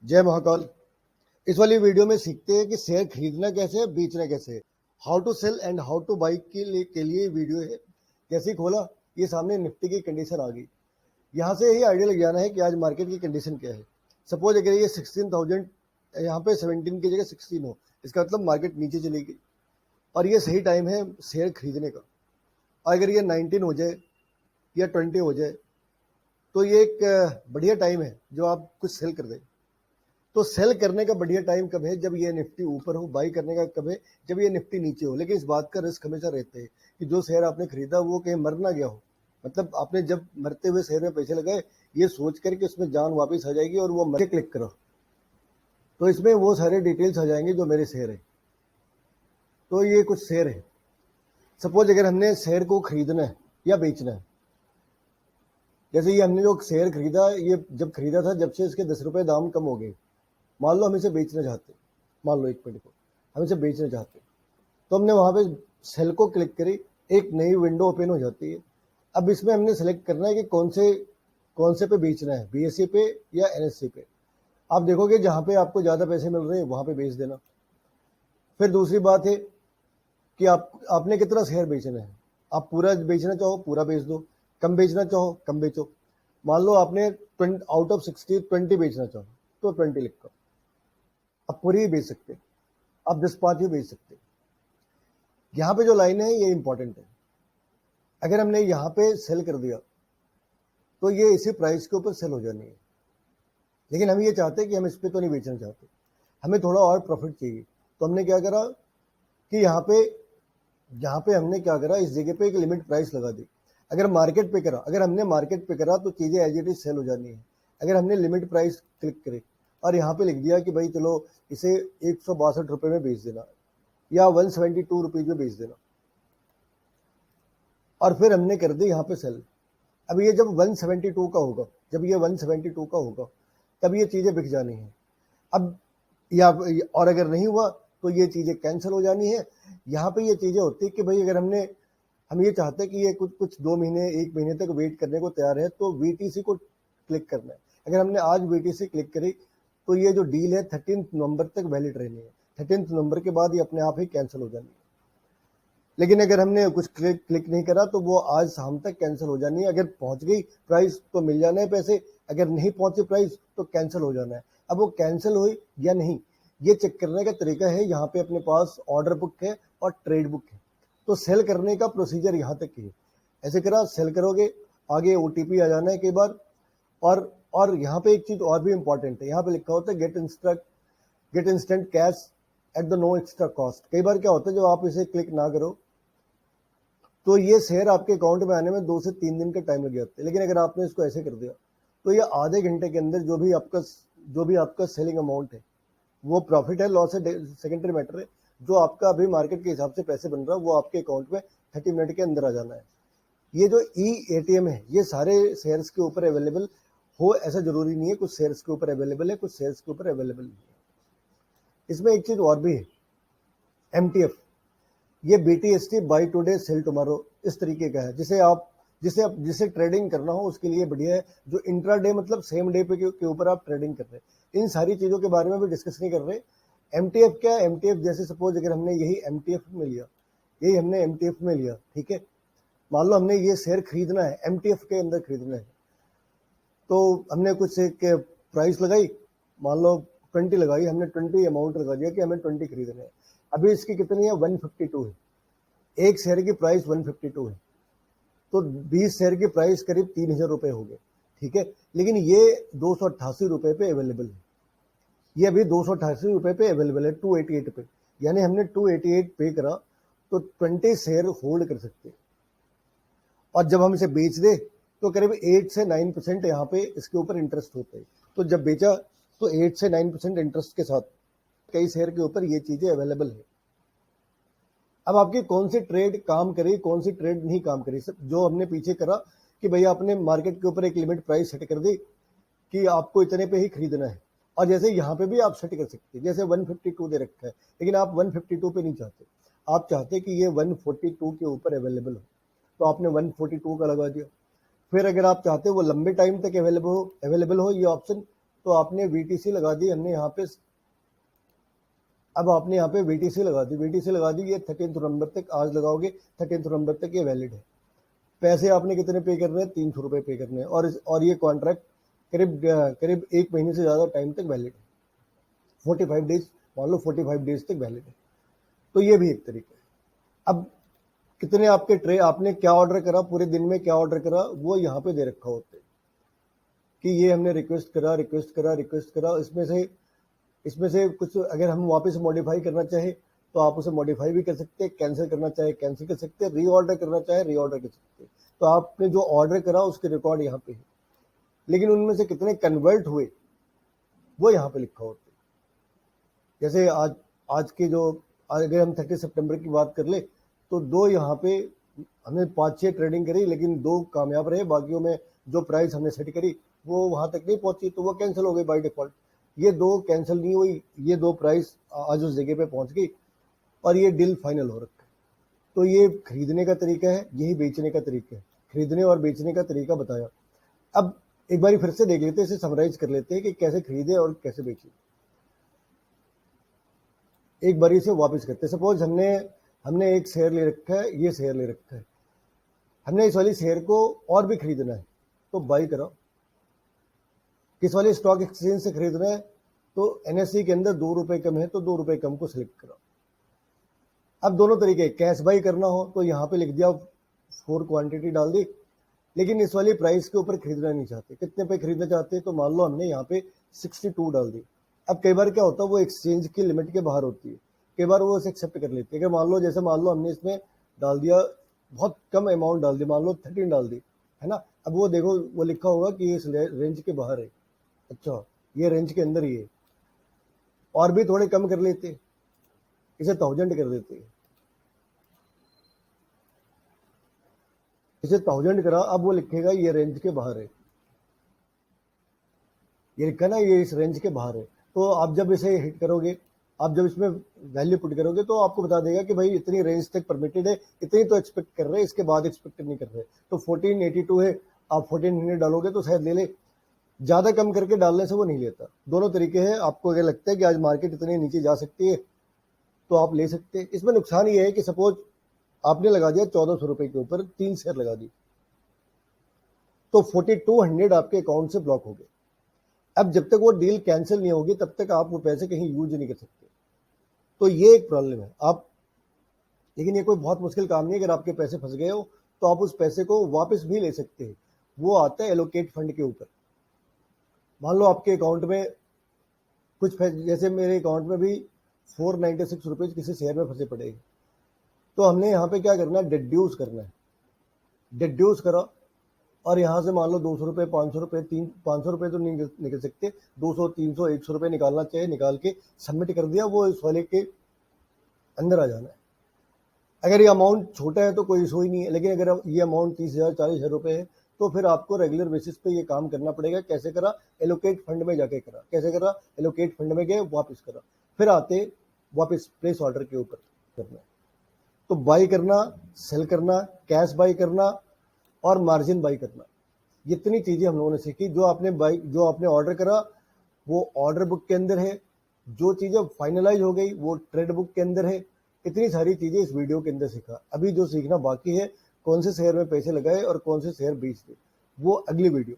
जय महाकाल। इस वाली वीडियो में सीखते हैं कि शेयर खरीदना कैसे है, बेचना कैसे है। How to sell and how to buy के लिए वीडियो है। जैसे ही खोला, ये सामने निफ्टी की कंडीशन आ गई। यहाँ से यही आइडिया लग जाना है कि आज मार्केट की कंडीशन क्या है। सपोज अगर ये 16,000 यहाँ पे 17 की जगह 16 हो, इसका मतलब मार्केट नीचे चलेगी और ये सही टाइम है शेयर खरीदने का। और अगर ये 19 हो जाए या 20 हो जाए तो ये एक बढ़िया टाइम है जो आप कुछ सेल कर दें। तो सेल करने का बढ़िया टाइम कब है? जब ये निफ्टी ऊपर हो। बाई करने का कब है? जब ये निफ्टी नीचे हो। लेकिन इस बात का रिस्क हमेशा रहता है कि जो शेयर आपने खरीदा वो कहीं मर ना गया हो। मतलब आपने जब मरते हुए शेयर में पैसे लगाए, ये सोच कर कि उसमें जान वापस आ जाएगी और वो मर के क्लिक करो तो इसमें वो सारे डिटेल्स आ जाएंगे जो मेरे शेयर है। तो ये कुछ शेयर है। सपोज अगर हमने शेयर को खरीदना है या बेचना है, जैसे ये हमने जो शेयर खरीदा, ये जब खरीदा था जब से इसके 10 रुपए दाम कम हो गए। मान लो हम इसे बेचना चाहते, मान लो एक मिनट को हम इसे बेचना चाहते, तो हमने वहां पे सेल को क्लिक करी, एक नई विंडो ओपन हो जाती है। अब इसमें हमने सेलेक्ट करना है कि कौन से पे बेचना है, बीएससी पे या एनएससी पे। आप देखोगे जहां पे आपको ज्यादा पैसे मिल रहे हैं वहां पे बेच देना। फिर दूसरी बात है कि आपने कितना शेयर बेचना है। आप पूरा बेचना चाहो पूरा बेच दो, कम बेचना चाहो कम बेचो। मान लो आपने आउट ऑफ 60 20 बेचना चाहो तो 20 लिखो। आप पूरी ही बेच सकते, आप 10-5 भी बेच सकते। यहाँ पे जो लाइन है ये इंपॉर्टेंट है। अगर हमने यहाँ पे सेल कर दिया तो ये इसी प्राइस के ऊपर सेल हो जानी है। लेकिन हम ये चाहते हैं कि हम इस पे तो नहीं बेचना चाहते, हमें थोड़ा और प्रॉफिट चाहिए। तो हमने क्या करा कि यहाँ पे हमने क्या करा, इस जगह पे एक लिमिट प्राइस लगा दी। अगर हमने मार्केट पे करा तो चीजें एज इट इज सेल हो जानी है। अगर हमने लिमिट प्राइस क्लिक करे और यहाँ पे लिख दिया कि भाई चलो इसे 162 रुपए में बेच देना या 172 रुपीज में बेच देना, और फिर हमने कर दी यहाँ पे सेल। अब ये जब 172 का होगा, जब ये 172 का होगा तब ये चीजें बिक जानी है। अब या और अगर नहीं हुआ तो ये चीजें कैंसिल हो जानी है। यहाँ पे ये चीजें होती है कि भाई अगर हम ये चाहते हैं कि ये कुछ 2 महीने 1 महीने तक वेट करने को तैयार है तो वीटीसी को क्लिक करना है। अगर हमने आज वीटीसी क्लिक करी तो ये जो डील है 13 नवंबर तक वैलिड रहनी है। 13 नवंबर के बाद ये अपने आप ही कैंसिल हो जानी है। लेकिन अगर हमने कुछ क्लिक नहीं करा तो वो आज शाम तक कैंसिल हो जानी है। अगर पहुंच गई प्राइस तो मिल जाना है पैसे, अगर नहीं पहुंची प्राइस तो कैंसिल हो जाना है। अब वो कैंसिल हुई या नहीं, ये चेक करने का तरीका है। यहाँ पे अपने पास ऑर्डर बुक है और ट्रेड बुक है। तो सेल करने का प्रोसीजर यहाँ तक ही है। ऐसे करा सेल करोगे, आगे ओटीपी आ जाना है कई बार। और यहाँ पे एक चीज और भी इंपॉर्टेंट है, यहाँ पे लिखा होता है get instant cash at the no extra cost. कई बार क्या होता है जब आप इसे क्लिक ना करो तो ये शेयर आपके अकाउंट में आने में 2 से 3 दिन का टाइम लग जाता है। लेकिन अगर आपने इसको ऐसे कर दिया तो ये आधे घंटे के अंदर जो भी आपका सेलिंग अमाउंट है, वो प्रॉफिट है लॉस है सेकेंडरी मैटर है, जो आपका अभी मार्केट के हिसाब से पैसे बन रहा है वो आपके अकाउंट में 30 मिनट के अंदर आ जाना है। ये जो एटीएम है ये सारे शेयर्स के ऊपर अवेलेबल हो ऐसा जरूरी नहीं है। कुछ शेयर्स के ऊपर अवेलेबल है, कुछ शेयर्स के ऊपर अवेलेबल नहीं है। इसमें एक चीज और भी है, एमटीएफ। ये BTST by today cell tomorrow इस तरीके का है, जिसे ट्रेडिंग करना हो उसके लिए बढ़िया है। जो इंट्राडे मतलब सेम डे पे के ऊपर आप ट्रेडिंग कर रहे हैं, इन सारी चीजों के बारे में भी डिस्कस नहीं कर रहे। एमटीएफ क्या है? एमटीएफ जैसे सपोज अगर हमने यही एमटीएफ में लिया, ठीक है। मान लो हमने ये शेयर खरीदना है, एमटीएफ के अंदर खरीदना है, तो हमने कुछ एक प्राइस लगाई, मान लो 20 लगाई, हमने 20 अमाउंट लगा दिया कि हमें 20 खरीदना है। अभी इसकी कितनी है? 152 है। एक शेयर की प्राइस 152 है, तो 20 शेयर की प्राइस करीब 3000 रुपए हो गए, ठीक है। लेकिन ये 288 रुपए पे अवेलेबल है। ये अभी 288 रुपए पे अवेलेबल है 288 पे, यानी हमने 288 पे करा तो 20 शेयर होल्ड कर सकते हैं। और जब हम इसे बेच दे तो करीब 8 से 9% यहाँ पे इसके ऊपर इंटरेस्ट होता है। तो जब बेचा तो 8 से 9% इंटरेस्ट के साथ कई शेयर के ऊपर ये चीजें अवेलेबल है। अब आपकी कौन सी ट्रेड काम करी, कौन सी ट्रेड नहीं काम करी, जो हमने पीछे करा कि भैया आपने मार्केट के ऊपर एक लिमिट प्राइस सेट कर दी कि आपको इतने पे ही खरीदना है। और जैसे यहाँ पे भी आप सेट कर सकते हैं, जैसे 152 दे रखा है, लेकिन आप 152 पे नहीं चाहते, आप चाहते कि ये 142 के ऊपर अवेलेबल हो, तो आपने 142 का लगा दिया। फिर अगर आप चाहते हो वो लंबे टाइम तक अवेलेबल हो, ये ऑप्शन तो आपने VTC लगा दी, हमने यहाँ पे, अब आपने यहाँ पे VTC लगा दी, VTC लगा दी, ये 13 नवंबर तक, आज लगाओगे 13 नवंबर तक ये वैलिड है। पैसे आपने कितने पे करने हैं? 300 रुपये पे करने हैं, और ये कॉन्ट्रैक्ट करीब 1 महीने से ज़्यादा टाइम तक वैलिड है, 45 डेज, मान लो 45 डेज तक वैलिड है। तो ये भी एक तरीका है। अब कितने आपके ट्रे, आपने क्या ऑर्डर करा पूरे दिन में, क्या ऑर्डर करा, वो यहाँ पे दे रखा होता है कि ये हमने रिक्वेस्ट करा। इसमें से कुछ अगर हम वापस मॉडिफाई करना चाहे तो आप उसे मॉडिफाई भी कर सकते हैं, कैंसिल करना चाहे कैंसिल कर सकते हैं, रीऑर्डर करना चाहे रीऑर्डर कर सकते हैं। तो आपने जो ऑर्डर करा उसके रिकॉर्ड यहाँ पे है, लेकिन उनमें से कितने कन्वर्ट हुए वो यहाँ पे लिखा होता है। जैसे आज के जो, अगर हम 30 सितंबर की बात कर ले तो 2 यहाँ पे हमने 5-6 ट्रेडिंग करी, लेकिन 2 कामयाब रहे, बाकियों में जो प्राइस हमने सेट करी वो वहां तक नहीं पहुंची, तो वो कैंसिल हो गई बाय डिफॉल्ट। ये 2 कैंसिल नहीं हुई, ये 2 प्राइस आज उस जगह पे पहुंच गई और ये डील फाइनल हो रखा है। तो ये खरीदने का तरीका है, यही बेचने का तरीका है, खरीदने और बेचने का तरीका बताया। अब एक बार फिर से देख लेते हैं, इसे समराइज कर लेते हैं कि कैसे खरीदे और कैसे बेचे। एक बारी से वापस करते हैं। सपोज हमने एक शेयर ले रखा है, ये शेयर ले रखा है, हमने इस वाली शेयर को और भी खरीदना है तो बाई करो। किस वाले स्टॉक एक्सचेंज से खरीदना है तो NSE के अंदर 2 रुपए कम है तो 2 रुपए कम को सिलेक्ट करो। अब दोनों तरीके, कैश बाई करना हो तो यहाँ पे लिख दिया 4 क्वांटिटी डाल दी, लेकिन इस वाली प्राइस के ऊपर खरीदना नहीं चाहते, कितने पे खरीदना चाहते हैं तो मान लो हमने यहाँ पे 62 डाल दी। अब कई बार क्या होता है वो एक्सचेंज की लिमिट के बाहर होती है, कई बार वो उसे एक्सेप्ट कर लेती है। अगर मान लो हमने इसमें डाल दिया, बहुत कम अमाउंट डाल दी, मान लो 13 डाल दी, है ना। अब वो देखो वो लिखा होगा कि ये इस रेंज के बाहर है, अच्छा ये रेंज के अंदर ही है, और भी थोड़े कम कर लेते, इसे 1000 कर देते, इसे 1000 करा, अब वो लिखेगा ये रेंज के बाहर है, ये लिखा ना ये इस रेंज के बाहर है। तो आप जब इसे हिट करोगे, आप जब इसमें वैल्यू पुट करोगे तो आपको बता देगा कि भाई इतनी रेंज तक परमिटेड है, इतनी तो एक्सपेक्ट कर रहे हैं, इसके बाद एक्सपेक्ट नहीं कर रहे। तो 1482 है, आप 1400 डालोगे तो शायद ले ले, ज्यादा कम करके डालने से वो नहीं लेता। दोनों तरीके हैं, आपको अगर लगता है कि आज मार्केट इतने नीचे जा सकती है तो आप ले सकते हैं। इसमें नुकसान ये है कि सपोज आपने लगा दिया 1400 रुपए के ऊपर 3 शेयर लगा दी तो 4200 आपके अकाउंट से ब्लॉक हो गए। अब जब तक वो डील कैंसिल नहीं होगी तब तक आप वो पैसे कहीं यूज नहीं कर सकते। तो ये एक प्रॉब्लम है। आप, लेकिन ये कोई बहुत मुश्किल काम नहीं है। अगर आपके पैसे फंस गए हो तो आप उस पैसे को वापस भी ले सकते हैं। वो आता है एलोकेट फंड के ऊपर। मान लो आपके अकाउंट में कुछ, जैसे मेरे अकाउंट में भी 496 रुपीज किसी शेयर में फंसे पड़े, तो हमने यहाँ पे क्या करना है, डिड्यूस करना है। डिड्यूस करा और यहाँ से मान लो 200 रुपये, 500 रुपये, 500 रुपये तो नहीं निकल सकते, 200, 300, 100 रुपये निकालना चाहिए, निकाल के सबमिट कर दिया, वो इस वाले के अंदर आ जाना है। अगर ये अमाउंट छोटा है तो कोई इशू ही नहीं है, लेकिन अगर ये अमाउंट 30,000, 40,000 रुपये है तो फिर आपको रेगुलर बेसिस पे ये काम करना पड़ेगा। कैसे करा, एलोकेट फंड में जाके करा। कैसे करा, एलोकेट फंड में गए, वापस करा, फिर आते वापस प्लेस ऑर्डर के ऊपर करना। तो बाई करना, सेल करना, कैश बाई करना और मार्जिन बाई करना, जितनी चीजें हम लोगों ने सीखी। जो आपने ऑर्डर करा वो ऑर्डर बुक के अंदर है, जो चीजें फाइनलाइज हो गई वो ट्रेड बुक के अंदर है। इतनी सारी चीजें इस वीडियो के अंदर सीखा। अभी जो सीखना बाकी है, कौन से शेयर में पैसे लगाए और कौन से शेयर बेच दे, वो अगली वीडियो